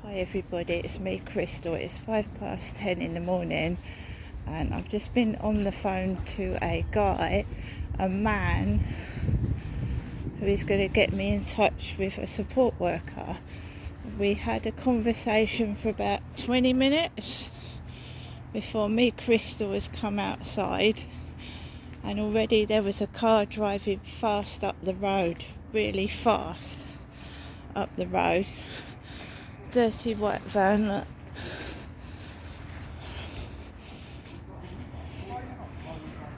Hi everybody, it's me Crystal. It's 10:05 in the morning and I've just been on the phone to a man who is going to get me in touch with a support worker. We had a conversation for about 20 minutes before me Crystal has come outside, and already there was a car driving fast up the road, really fast up the road. Dirty white van, look.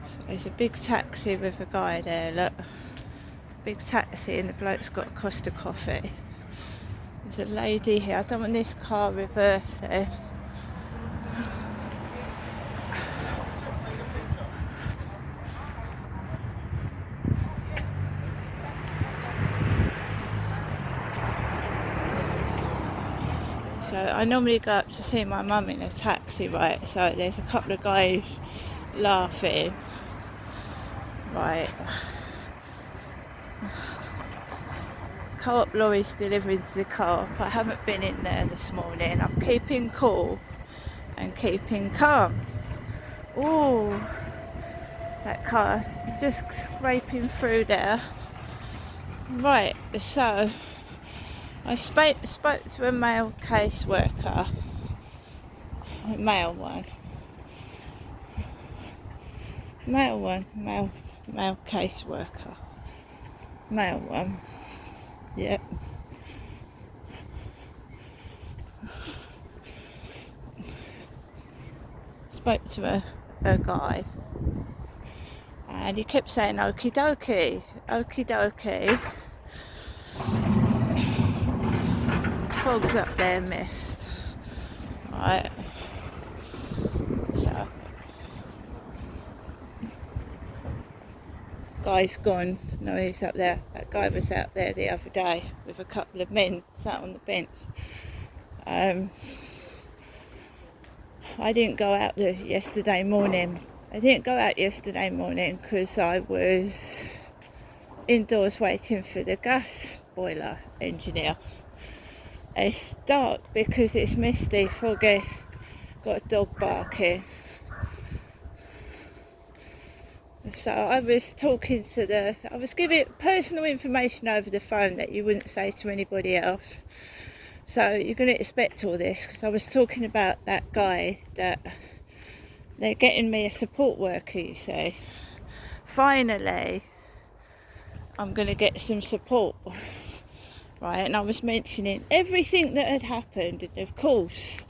So there's a big taxi with a guy there, look. Big taxi, and the bloke's got a Costa coffee. There's a lady here. I don't want this car reversing. So I normally go up to see my mum in a taxi, right? So there's a couple of guys laughing, right? Co-op lorries delivering to the co-op. I haven't been in there this morning. I'm keeping cool and keeping calm. Ooh, that car just scraping through there. Right, so I spoke to a male caseworker, a male caseworker, male one, yep. Spoke to a guy, and he kept saying okie dokie, okie dokie. Fog's up there, mist, right? So guy's gone. No, he's up there. That guy was out there the other day with a couple of men sat on the bench. I didn't go out yesterday morning. Because I was indoors waiting for the gas boiler engineer. It's dark because it's misty, foggy, got a dog barking. So I was giving personal information over the phone that you wouldn't say to anybody else. So you're going to expect all this, because I was talking about that guy that they're getting me a support worker, you see. Finally, I'm going to get some support, right? And I was mentioning everything that had happened, and of course,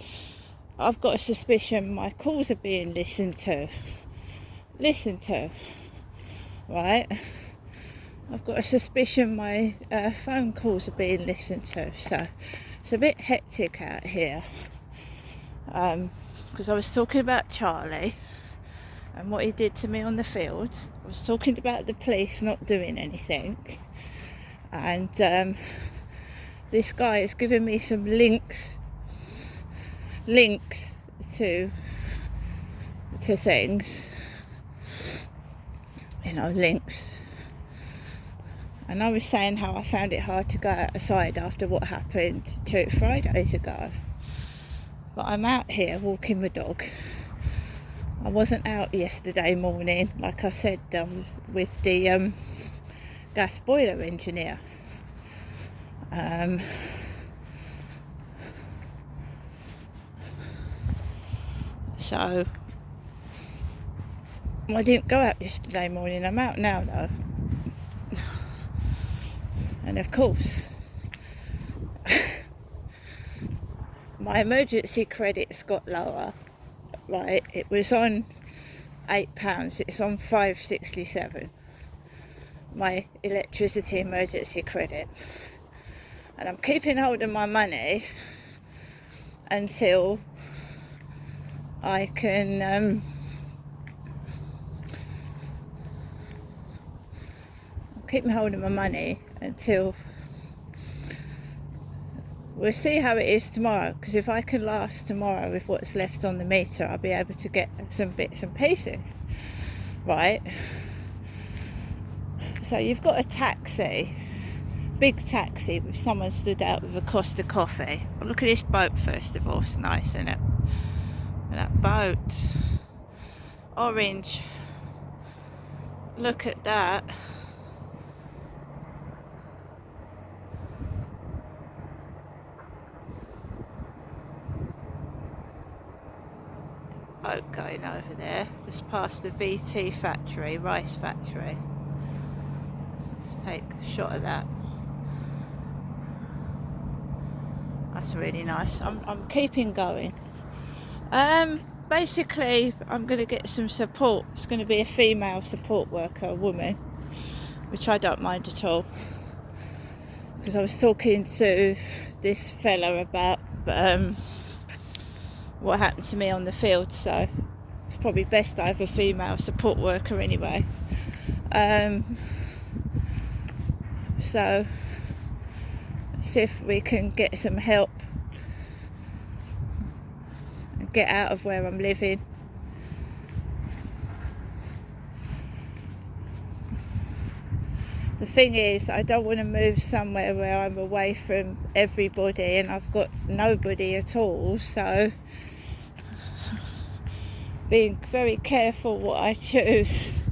I've got a suspicion my calls are being listened to, right? I've got a suspicion my phone calls are being listened to, so it's a bit hectic out here. Because I was talking about Charlie and what he did to me on the field. I was talking about the police not doing anything, and this guy has given me some links to things, links. And I was saying how I found it hard to go outside after what happened 2 Fridays ago. But I'm out here walking my dog. I wasn't out yesterday morning, like I said, I was with the gas boiler engineer. So I didn't go out yesterday morning. I'm out now though. And of course, my emergency credits got lower, right? It was on £8, it's on £5.67, my electricity emergency credit. And I'm keeping hold of my money until I can keep hold of my money until we'll see how it is tomorrow, because if I can last tomorrow with what's left on the meter, I'll be able to get some bits and pieces, right? So you've got a taxi big taxi with someone stood out with a Costa coffee. But look at this boat first of all, it's nice, isn't it? And that boat, orange. Look at that. Boat going over there, just past the VT factory, rice factory. Let's take a shot of that. That's really nice. I'm keeping going. Basically, I'm going to get some support. It's going to be a female support worker, a woman, which I don't mind at all. Because I was talking to this fella about what happened to me on the field, so it's probably best I have a female support worker anyway. So see if we can get some help and get out of where I'm living. The thing is, I don't want to move somewhere where I'm away from everybody and I've got nobody at all, so being very careful what I choose.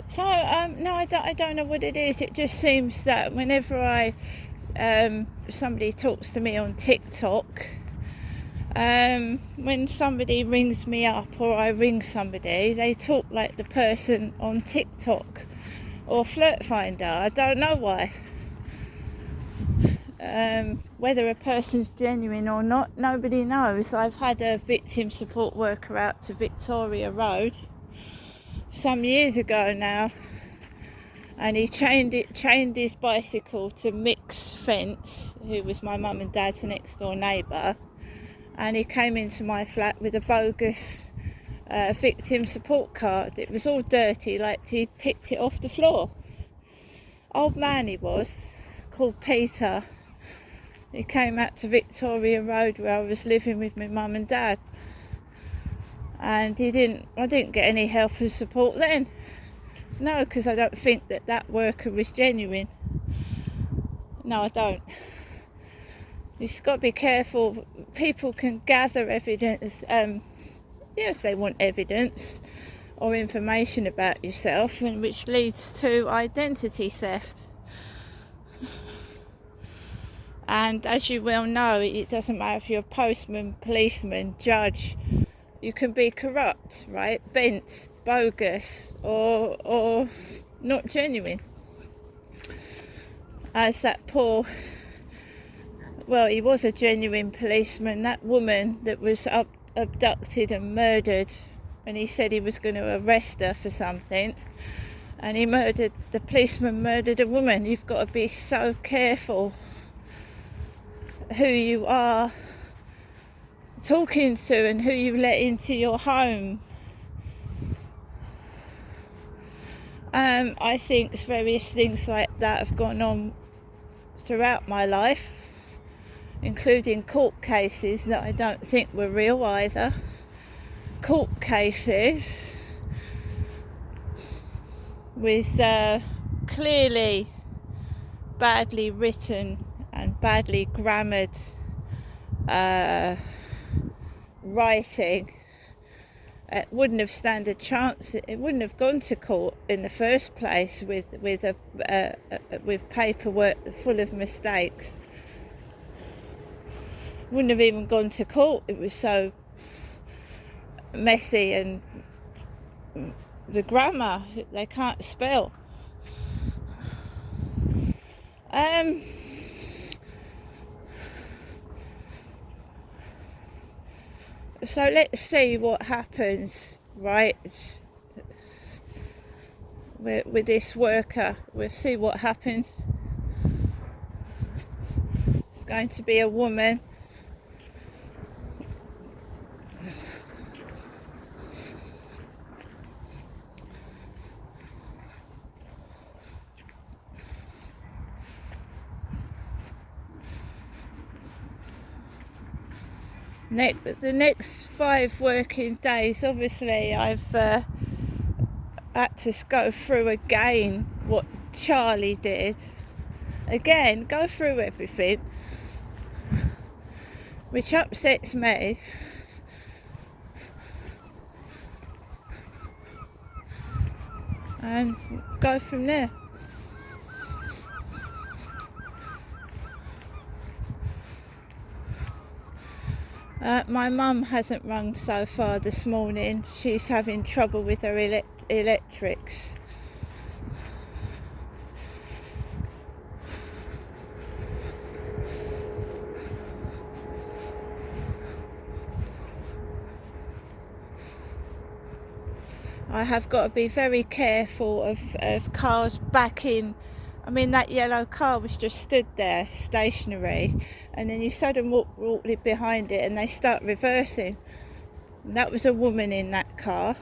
So no, I don't know what it is. It just seems that whenever somebody talks to me on TikTok, when somebody rings me up or I ring somebody, they talk like the person on TikTok or Flirt Finder. I don't know why. Whether a person's genuine or not, nobody knows. I've had a victim support worker out to Victoria Road some years ago now, and he chained his bicycle to Mick's fence, who was my mum and dad's next door neighbour, and he came into my flat with a bogus victim support card. It was all dirty, like he'd picked it off the floor. Old man he was, called Peter. He came out to Victoria Road where I was living with my mum and dad, and I didn't get any help and support then. No, because I don't think that worker was genuine. No, I don't. You've just got to be careful. People can gather evidence, if they want evidence or information about yourself, and which leads to identity theft. And as you well know, it doesn't matter if you're a postman, policeman, judge, you can be corrupt, right? Bent, bogus, or not genuine. As that he was a genuine policeman, that woman that was abducted and murdered, and he said he was going to arrest her for something, and the policeman murdered a woman. You've got to be so careful who you are talking to and who you let into your home. I think various things like that have gone on throughout my life, including court cases that I don't think were real either. Court cases with clearly badly written and badly grammared writing. It wouldn't have stood a chance. It wouldn't have gone to court in the first place with paperwork full of mistakes. Wouldn't have even gone to court. It was so messy, and the grammar, they can't spell. So let's see what happens, right, with this worker. We'll see what happens. It's going to be a woman. The next 5 working days, obviously I've had to go through again what Charlie did. Again, go through everything, which upsets me. And go from there. My mum hasn't rung so far this morning. She's having trouble with her electrics. I have got to be very careful of cars backing. I mean, that yellow car was just stood there stationary, and then you suddenly walk behind it and they start reversing. And that was a woman in that car.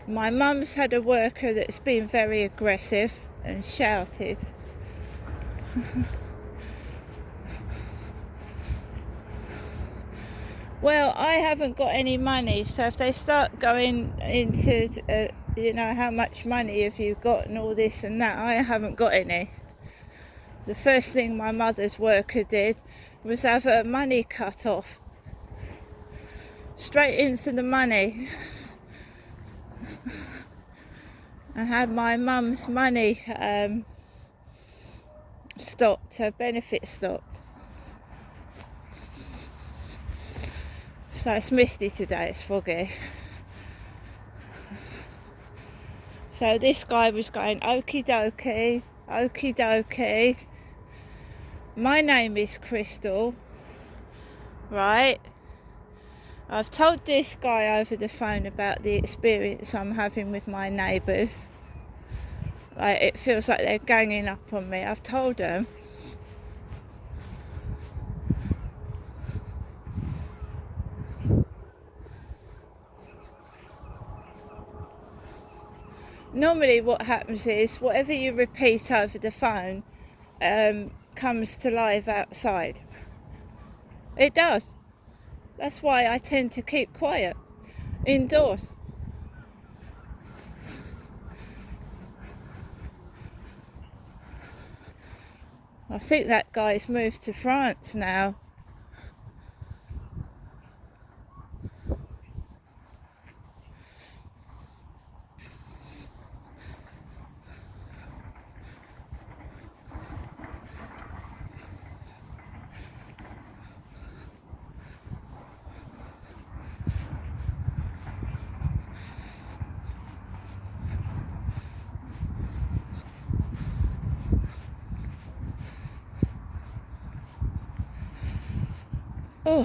My mum's had a worker that's been very aggressive and shouted. Well, I haven't got any money, so if they start going into, how much money have you got and all this and that, I haven't got any. The first thing my mother's worker did was have her money cut off. Straight into the money. I had my mum's money stopped, her benefit stopped. So it's misty today, it's foggy. So this guy was going, okie dokie, okie dokie. My name is Crystal, right? I've told this guy over the phone about the experience I'm having with my neighbours. Like, it feels like they're ganging up on me. I've told them. Normally what happens is whatever you repeat over the phone comes to life outside. It does. That's why I tend to keep quiet indoors. I think that guy's moved to France now. Oh.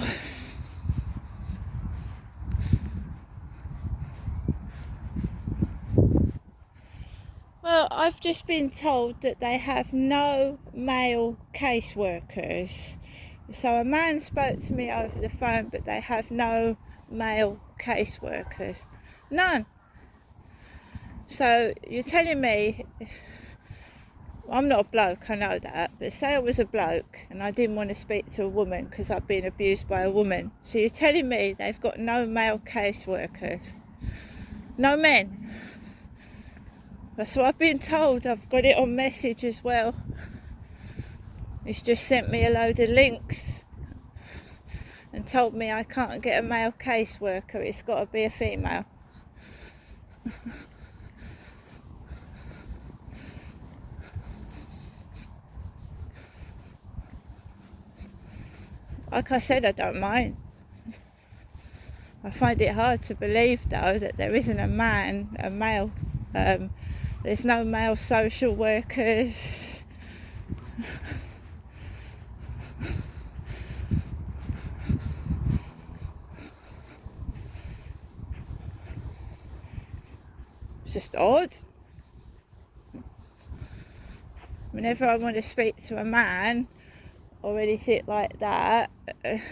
Well, I've just been told that they have no male caseworkers. So a man spoke to me over the phone, but they have no male caseworkers. None. So you're telling me, I'm not a bloke, I know that, but say I was a bloke and I didn't want to speak to a woman because I've been abused by a woman. So you're telling me they've got no male caseworkers? No men? That's what I've been told. I've got it on message as well. He's just sent me a load of links and told me I can't get a male caseworker, it's got to be a female. Like I said, I don't mind. I find it hard to believe, though, that there isn't a male. There's no male social workers. It's just odd. Whenever I want to speak to a man or anything like that, it's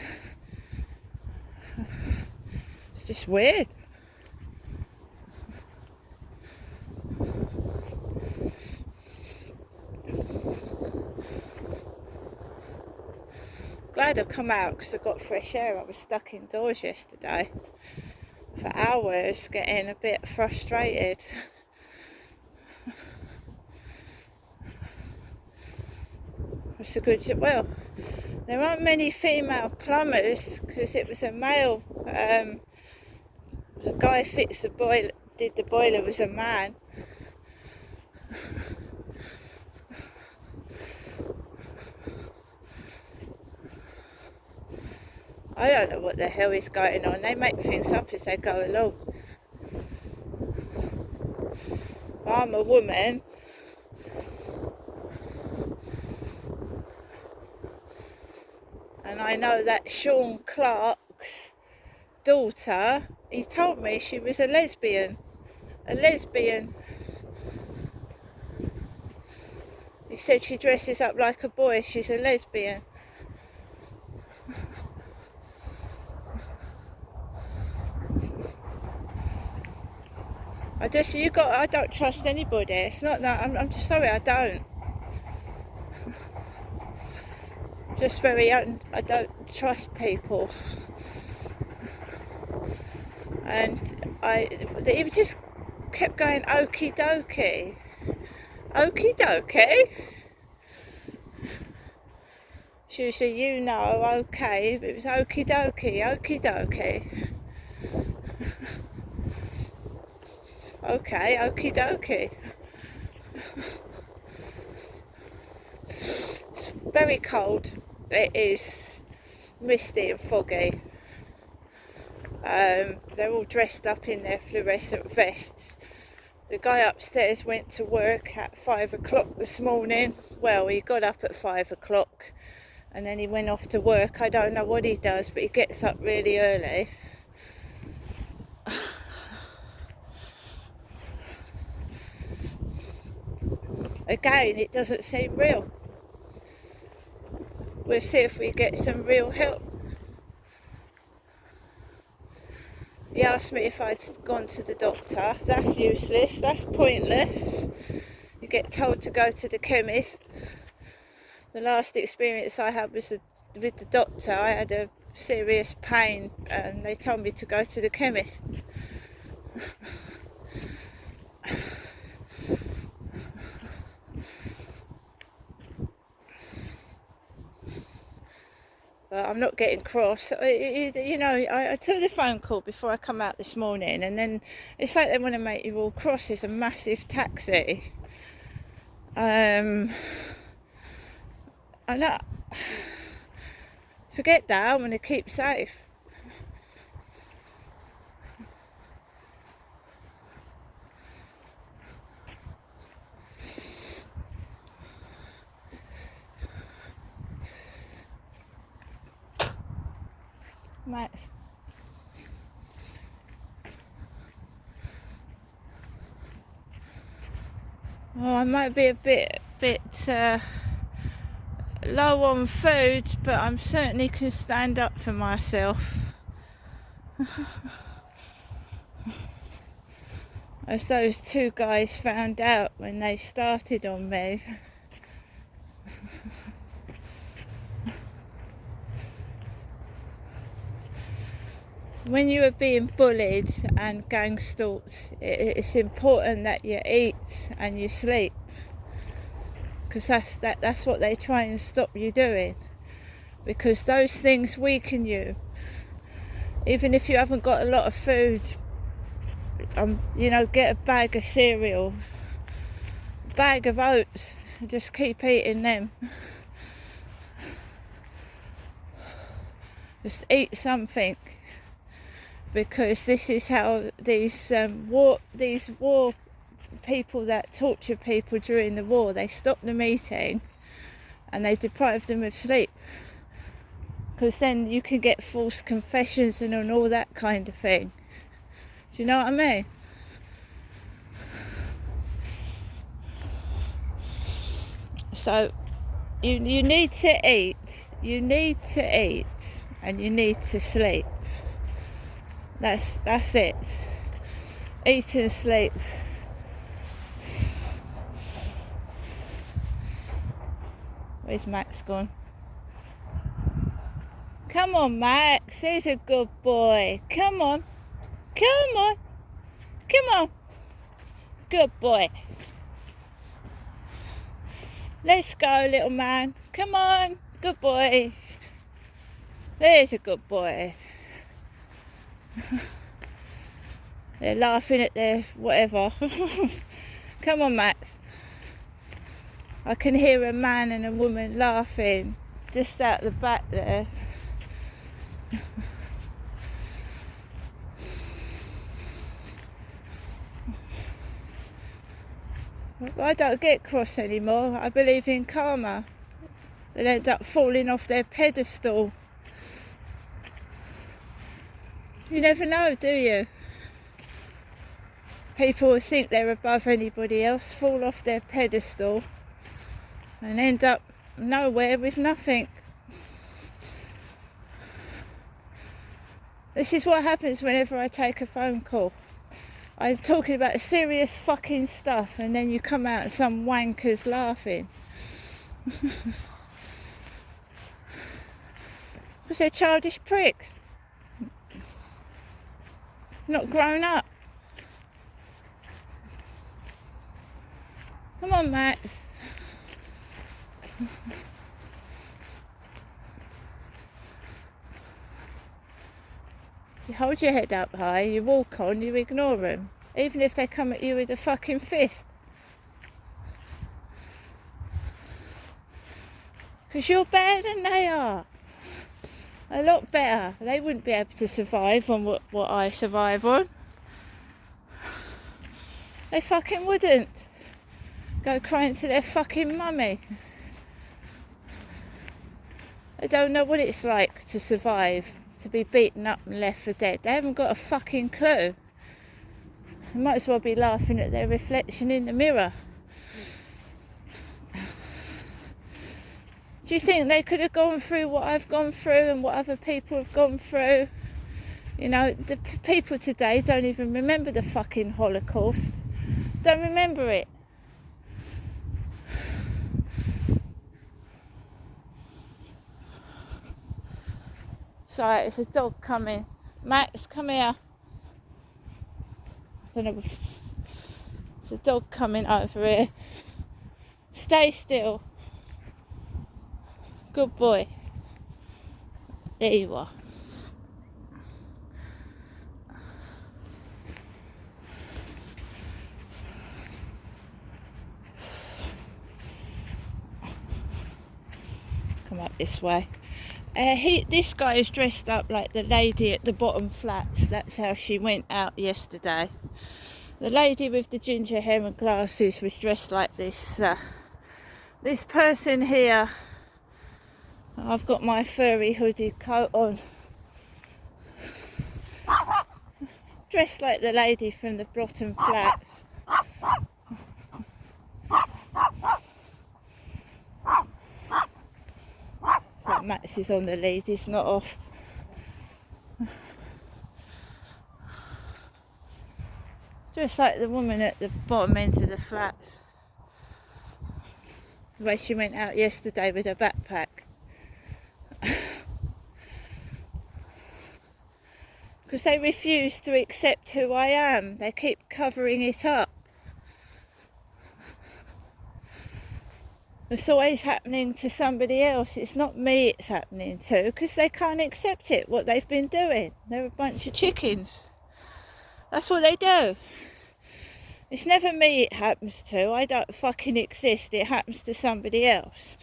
just weird. Glad I've come out because I got fresh air. I was stuck indoors yesterday. for hours, getting a bit frustrated. It's a good job. Well, there aren't many female plumbers because it was a male. The guy fixed the boiler, did the boiler, was a man. I don't know what the hell is going on. They make things up as they go along. I'm a woman. And I know that Sean Clark's daughter, he told me she was a lesbian. He said she dresses up like a boy, she's a lesbian. I don't trust anybody. It's not that, I'm just sorry, I don't. Just I don't trust people. And they just kept going, okie dokie. Okie dokie? She was saying, okay, but it was okie dokie. Okay, okie dokie. It's very cold. It is misty and foggy. They're all dressed up in their fluorescent vests. The guy upstairs went to work at 5 o'clock this morning. Well, he got up at 5 o'clock and then he went off to work. I don't know what he does, but he gets up really early. Again, it doesn't seem real. We'll see if we get some real help. He asked me if I'd gone to the doctor. That's useless, that's pointless. You get told to go to the chemist. The last experience I had was with the doctor. I had a serious pain and they told me to go to the chemist. But I'm not getting cross. I took the phone call before I come out this morning, and then it's like they want to make you all cross. There's a massive taxi. Forget that. I'm going to keep safe. Max. Oh, I might be a bit low on food, but I'm certainly can stand up for myself. As those two guys found out when they started on me. When you are being bullied and gang stalked, it's important that you eat and you sleep, because that's what they try and stop you doing, because those things weaken you. Even if you haven't got a lot of food, get a bag of cereal, a bag of oats, and just keep eating them. Just eat something. Because this is how these war people that torture people during the war, they stop them eating and they deprive them of sleep, because then you can get false confessions and all that kind of thing. Do you know what I mean? So you need to eat, and you need to sleep. That's it. Eat and sleep. Where's Max gone? Come on, Max. He's a good boy. Come on. Come on. Come on. Good boy. Let's go, little man. Come on. Good boy. There's a good boy. They're laughing at their whatever. Come on, Max. I can hear a man and a woman laughing just out the back there. I don't get cross anymore. I believe in karma. They'll end up falling off their pedestal. You never know, do you? People who think they're above anybody else fall off their pedestal and end up nowhere with nothing. This is what happens whenever I take a phone call. I'm talking about serious fucking stuff and then you come out and some wankers laughing. Because they're childish pricks. Not grown up. Come on, Max. You hold your head up high, you walk on, you ignore them. Even if they come at you with a fucking fist. Because you're better than they are. A lot better. They wouldn't be able to survive on what I survive on. They fucking wouldn't. Go crying to their fucking mummy. They don't know what it's like to survive, to be beaten up and left for dead. They haven't got a fucking clue. They might as well be laughing at their reflection in the mirror. Do you think they could have gone through what I've gone through and what other people have gone through? You know, the people today don't even remember the fucking Holocaust. Don't remember it. Sorry, it's a dog coming. Max, come here. I don't know. It's a dog coming over here. Stay still. Good boy. There you are. Come up this way. This guy is dressed up like the lady at the bottom flats. That's how she went out yesterday. The lady with the ginger hair and glasses was dressed like this. This person here. I've got my furry hooded coat on. Dressed like the lady from the bottom flats. So Max is on the lead, he's not off. Just like the woman at the bottom end of the flats. The way she went out yesterday with her backpack. Because they refuse to accept who I am. They keep covering it up. It's always happening to somebody else. It's not me it's happening to, because they can't accept it, what they've been doing. They're a bunch of chickens. That's what they do. It's never me it happens to. I don't fucking exist. It happens to somebody else.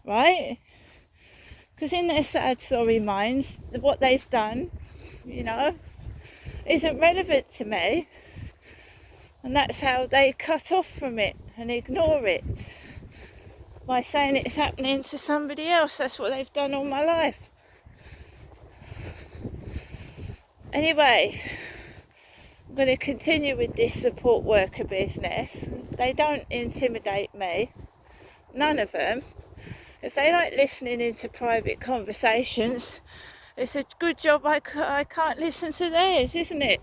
Right? Because in their sad, sorry minds, what they've done, you know, isn't relevant to me. And that's how they cut off from it and ignore it. By saying it's happening to somebody else. That's what they've done all my life. Anyway, I'm going to continue with this support worker business. They don't intimidate me. None of them. If they like listening into private conversations, it's a good job I can't listen to theirs, isn't it?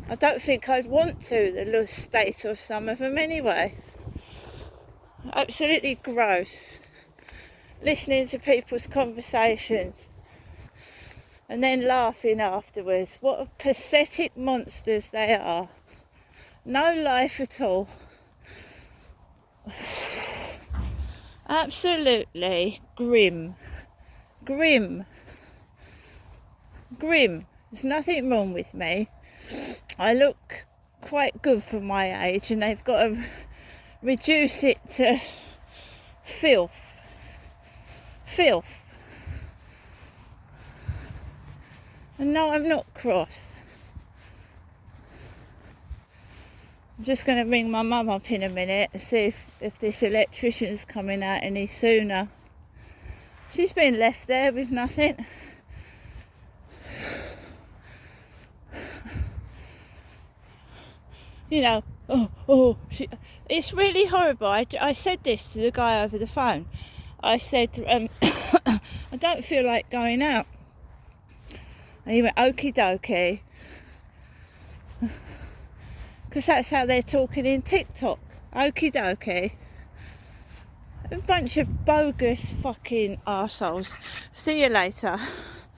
I don't think I'd want to, the loose state of some of them anyway. Absolutely gross. Listening to people's conversations and then laughing afterwards. What pathetic monsters they are. No life at all. Absolutely grim. Grim. There's nothing wrong with me. I look quite good for my age, and they've got to reduce it to filth. And no, I'm not cross. I'm just going to ring my mum up in a minute and see if this electrician's coming out any sooner. She's been left there with nothing. You know, it's really horrible. I said this to the guy over the phone. I said, I don't feel like going out. And he went, okie dokie. Because that's how they're talking in TikTok. Okie dokie. A bunch of bogus fucking arseholes. See you later.